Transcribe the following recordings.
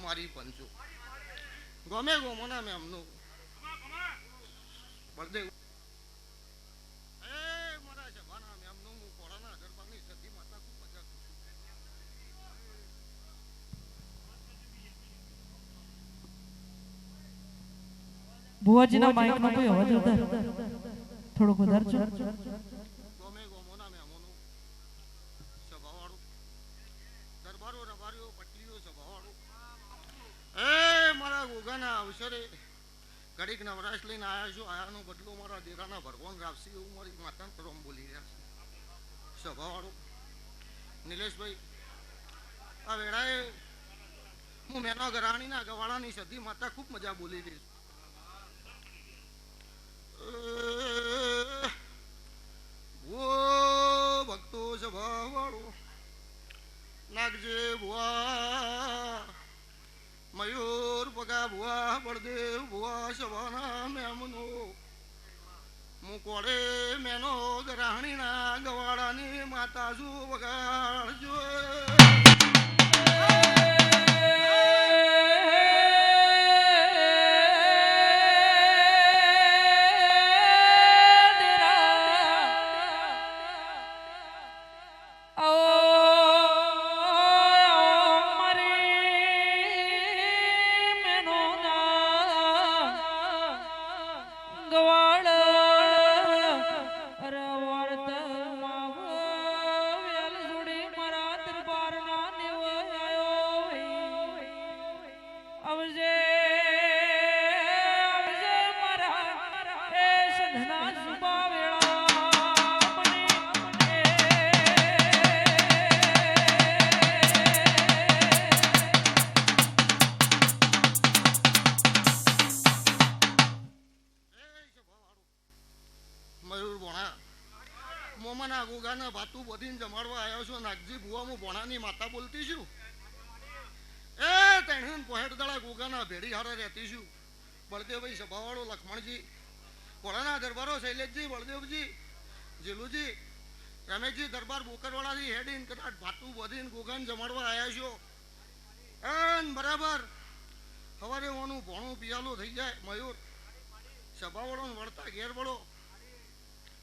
મારી પંચો ગમે ગોમોના મેં અમનું બળદેવ મારા સભાના મેં અમનું હું કોળાના દરબારની સતી માતા ખૂબ મજા કરું ભુવાજીના માઈકનો કોઈ અવાજ વધારે થોડોક વધારજો ગમે ગોમોના મેં અમનું સભાવાળું દરબારો રબારીઓ પટલીઓ સભાવાળું મારા ગોગાના અવસરે ઘડીક નવરાશ લઈને આવ્યા છું આયાનો બદલો મારા દેરાના ભગવાન રાખશે એવું મારી માતાને કરમ બોલી રહ્યા છે સભાવાળું નિલેશભાઈ આ વેળાએ હું મેના ગરાણીના ગવાળાની સધી માતા ખૂબ મજા બોલી રહી છું ભક્તો સભાવાળો નાગજે ભુવા મયુર પગા ભુવા બળદેવ ભુવા સભાના મેમનો મુકોડે મેનો ગરાણીના ગવાળાની માતા શું વગાડજો મોમાના ગોગાના ભાતું બધીને જમાડવા આવ્યો છું નાગજી ભુવા હું ભોણાની માતા બોલતી છું તેણે પોહેટ દળા ગોગાના ભેડી હારે રહેતી છું બળદેવભાઈ સભાવાળો લક્ષ્મણજી ભોળાના દરબારો શૈલેષજી બળદેવજી જીલુજી રમેશજી દરબાર બોકરવાળાથી હેડીને કદાચ ભાતું બધીને ગોગાને જમાડવા આવ્યા છો બરાબર સવારે ઓનું ભોણું પિયાલું થઈ જાય મયુર સભાવાળોને વળતા ઘેર વળો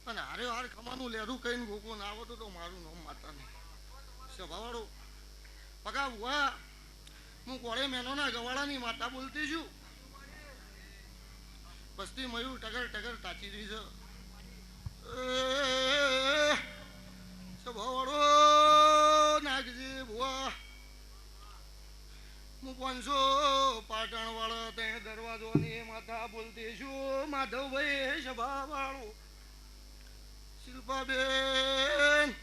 અને હારે હાર ખમાનું લેરું કહીને ગોગો ના આવતું તો મારું નામ માતાને સભાવાળો પગા ભુવા હું કોળે મેનોના ગવાળાની માતા બોલતી છું બસ્તી મયુર ટગર ટગર તાચી રહી છે સભાવાળો નાગજી ભુવા હું 500 પાટણ વાળા તે દરવાજોની માતા બોલતી છું માધવભાઈ સભાવાળો શિલ્પાબેન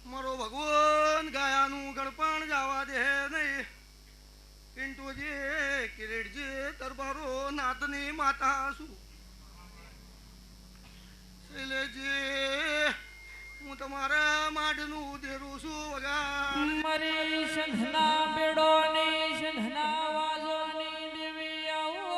મારો ભગવાન ગાયાનું ગળપણ જવા દે નહીં પિન્ટુજી કિરીટજી દરબારો નાથની માતા છું શૈલેષજી હું તમારા માઢનું દેરું છું વગા મારી સંધના બેડોની સંધના વાજોની દેવી આવો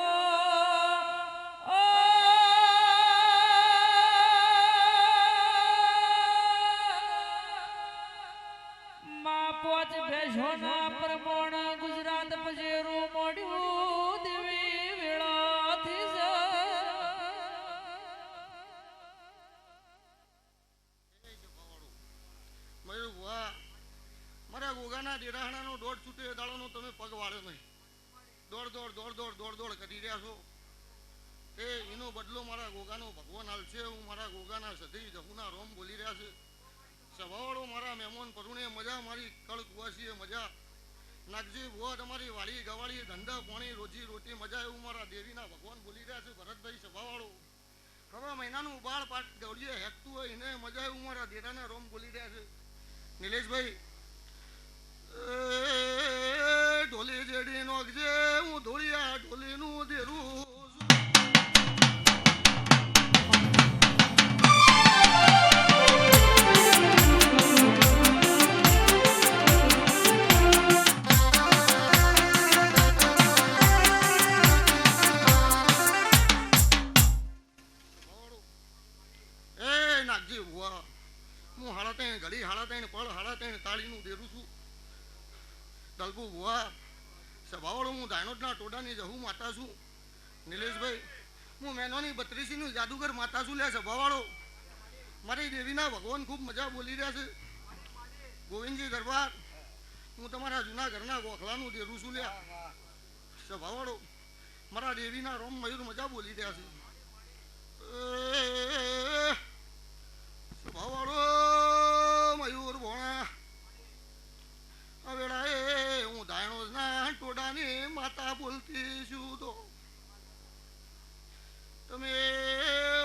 પોચ ભેજોના પરમોણ ગુજરાત પજેરું મોડ્યું દેવી વેળાથી મયુર ભુવા મારા ગોગાના ડેરાણાનો દોઢ છૂટે દાડાનો તમે પગ વાળ્યો નહીં દોડ કરી રહ્યા છો એનો બદલો મારા ગોગાનો ભગવાન હાલશે હું મારા ગોગાના સધી જહુના રોમ બોલી રહ્યા છે સભાવાળો મારા મહેમાન પરુણે મજા મારી કળ કુવાસીએ મજા નાગજી ભુવા તમારી વાળી ગવાળી ધંધા પાણી રોજી રોટી મજા એવું મારા દેવીના ભગવાન બોલી રહ્યા છે ભરતભાઈ સભાવાળો ખબર મહિનાનું બાળ પાટ દોડીએ હેકતું હોય એને મજા એવું મારા દેરાના રોમ બોલી રહ્યા છે નિલેશભાઈ ઢોલી જેડી નોખજે હું ધોળિયા ઢોલીનું દેરું હું હાડા ત્રણ ઘડી હાડા ત્રણ પળ હાડા ત્રણ તાળીનું દેરું છું દલપુ ભુવા સભાવાળો હું ધાયણોદના ટોડાની જહુ માતા છું નિલેશભાઈ હું મેનોની 32નું જાદુગર માતા છું લે સભાવાળો મારી દેવીના ભગવાન ખૂબ મજા બોલી રહ્યા છે ગોવિંદજી દરબાર હું તમારા જૂના ઘરના ગોખલાનું દેરું છું લ્યા સભાવાળો મારા દેવીના રોમ મયુર મજા બોલી રહ્યા છે સભાવાળો મયુર ભોણા વેળાએ હું ધાયણોદના ટોડાની માતા બોલતી છું તો તમે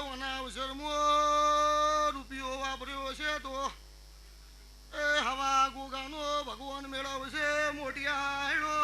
ઓના અવસરમાં રૂપિયો વાપર્યો છે તો એ હવા ગોગાનો ભગવાન મેળવશે મોટિયાળો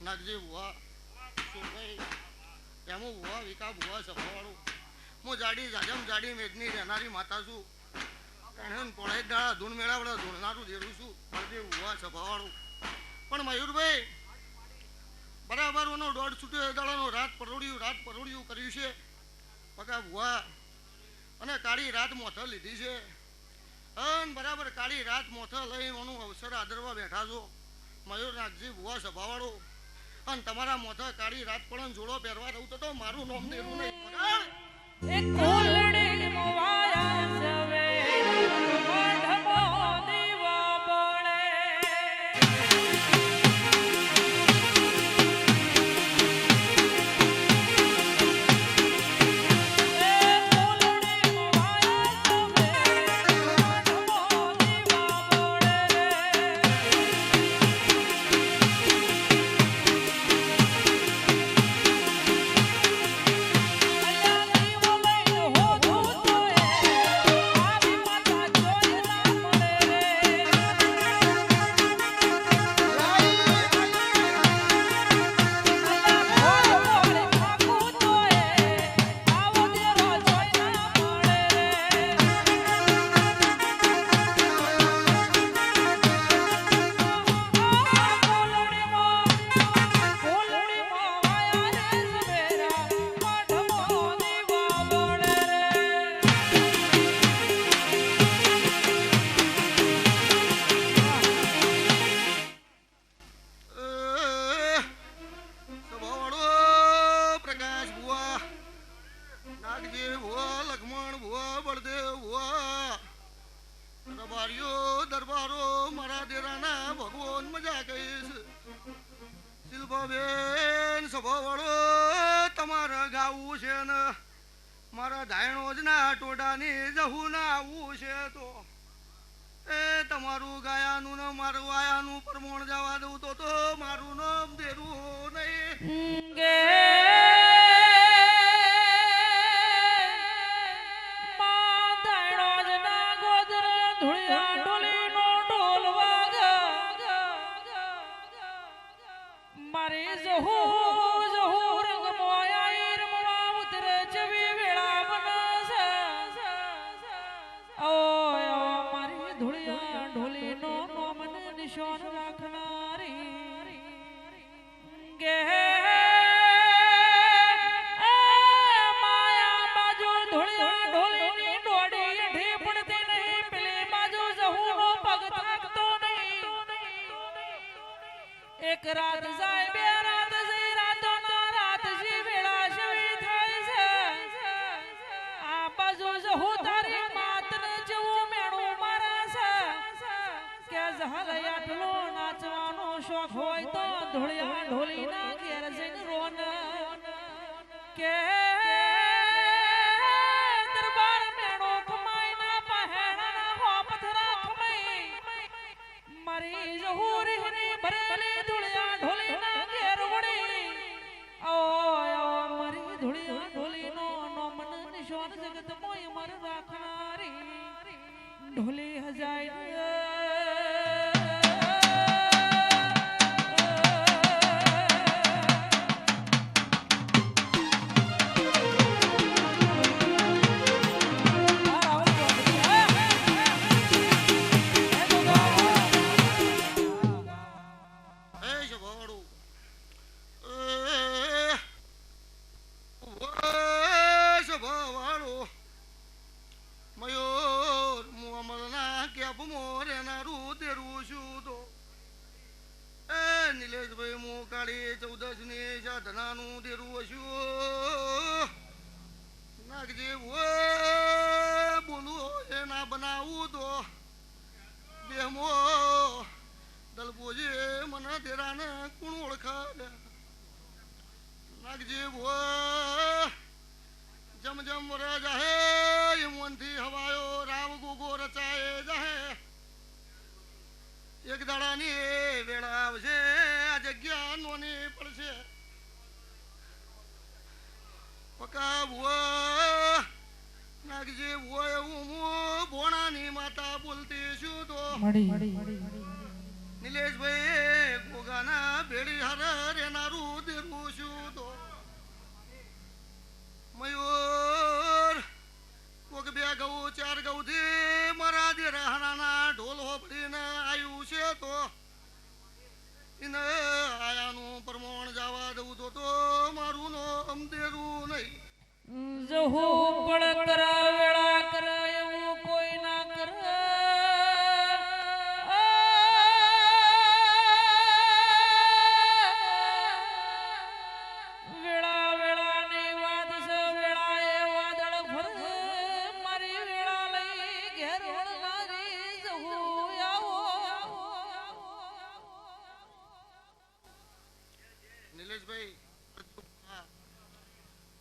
નાગજી ભુવા સુરભાઈ એમો ભુવા વિકા ભુવા સભાવાળું હું જાડી જાજમ જાડી મેઘની રહેનારી માતા છું પોળે દાડા ધૂન મેળાવડા ધૂણનારું દેરું છું બળદેવ ભુવા સભાવાળું પણ મયુરભાઈ બરાબર એનો દોઢ છૂટ્યો દાડાનો રાત પરોડિયું કર્યું છે પકા ભુવા અને કાળી રાત મોથર લીધી છે અને બરાબર કાળી રાત મોથર લઈને એનું અવસર આદરવા બેઠા છો મયુર નાગજી ભુવા સભાવાળો અને તમારા મોથા કાળી રાત પણ જોડો પહેરવા રહું તો મારું નામ દેવું નહીં દરબારો મારા દેરાના ભગવાન મજા કહીશ શિલ્પાબેન સભાવાળો તમારે ગાવું છે ને મારા ધાયણોદના ટોડાની જહુના આવું છે તો એ તમારું ગાયાનું ને મારું આયાનું પ્રમાણ જવા દઉં તો મારું નામ દેરું નહીં એક રાત જાય બે રાત જઈ રાતો ના રાત જી વેળા શવી થાય છે જહો તારી માતને જેવું મેણું મારા છે કે જહાલ આટલો નાચવાનો શોખ હોય તો ધોળિયા ઢોલીના ઘેર જઈને રોન કે દરબાર મેણો ખમાઈના પહેણા હો પથરા ખમાઈ મારી જહુરીની ભરેલી ધોળિયા ઢોલીના ઘેર વળી ઓ મારી ધોળિયા ઢોલીનો નો મન નિશાન જગત મોય મર રાખનારી ઢોલી હજાય જમ વરે જાહે યમવંથી હવાયો રાવ ગોગો રચાએ જાહે એક દાડાની વેળા આવશે આ જગ્યા નોની પડશે પકા ભુવા નાગજી ભુવા એવું હું ભોણાની માતા બોલતી છું તો નિલેશભાઈ ગોગાના ભેડી હર એના રૂદરું છું તો મયુર કોક બે ગૌ ચાર ગૌથી મારા દેરાના ઢોલ હોપડીને આવ્યું છે તો એને આયાનું પ્રમાણ જવા દઉં તો મારું નામ દેરું નહીં જહુ પડ કર વેળા કર એવું કોઈ ના કર વેળા વેળાની વાત છે વેળા એ વાદળ ભર મારી વેળા લઈ ઘેર વળનારી જહુ આવો નિલેશભાઈ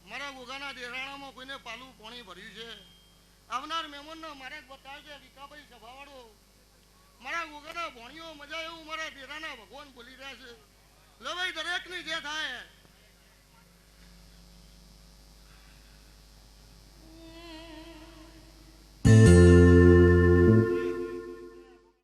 મારા ગોગાના દેરાણામાં કોઈને પાલું પાણી ભર્યું છે આવનાર મહેમાનને મારે બતાવજે વિકાભાઈ સભાવાળો મારા ગોગાના ભોણીઓ મજા એવું મારા દેરાના ભગવાન બોલી રહ્યા છે લે ભાઈ દરેકની જે થાય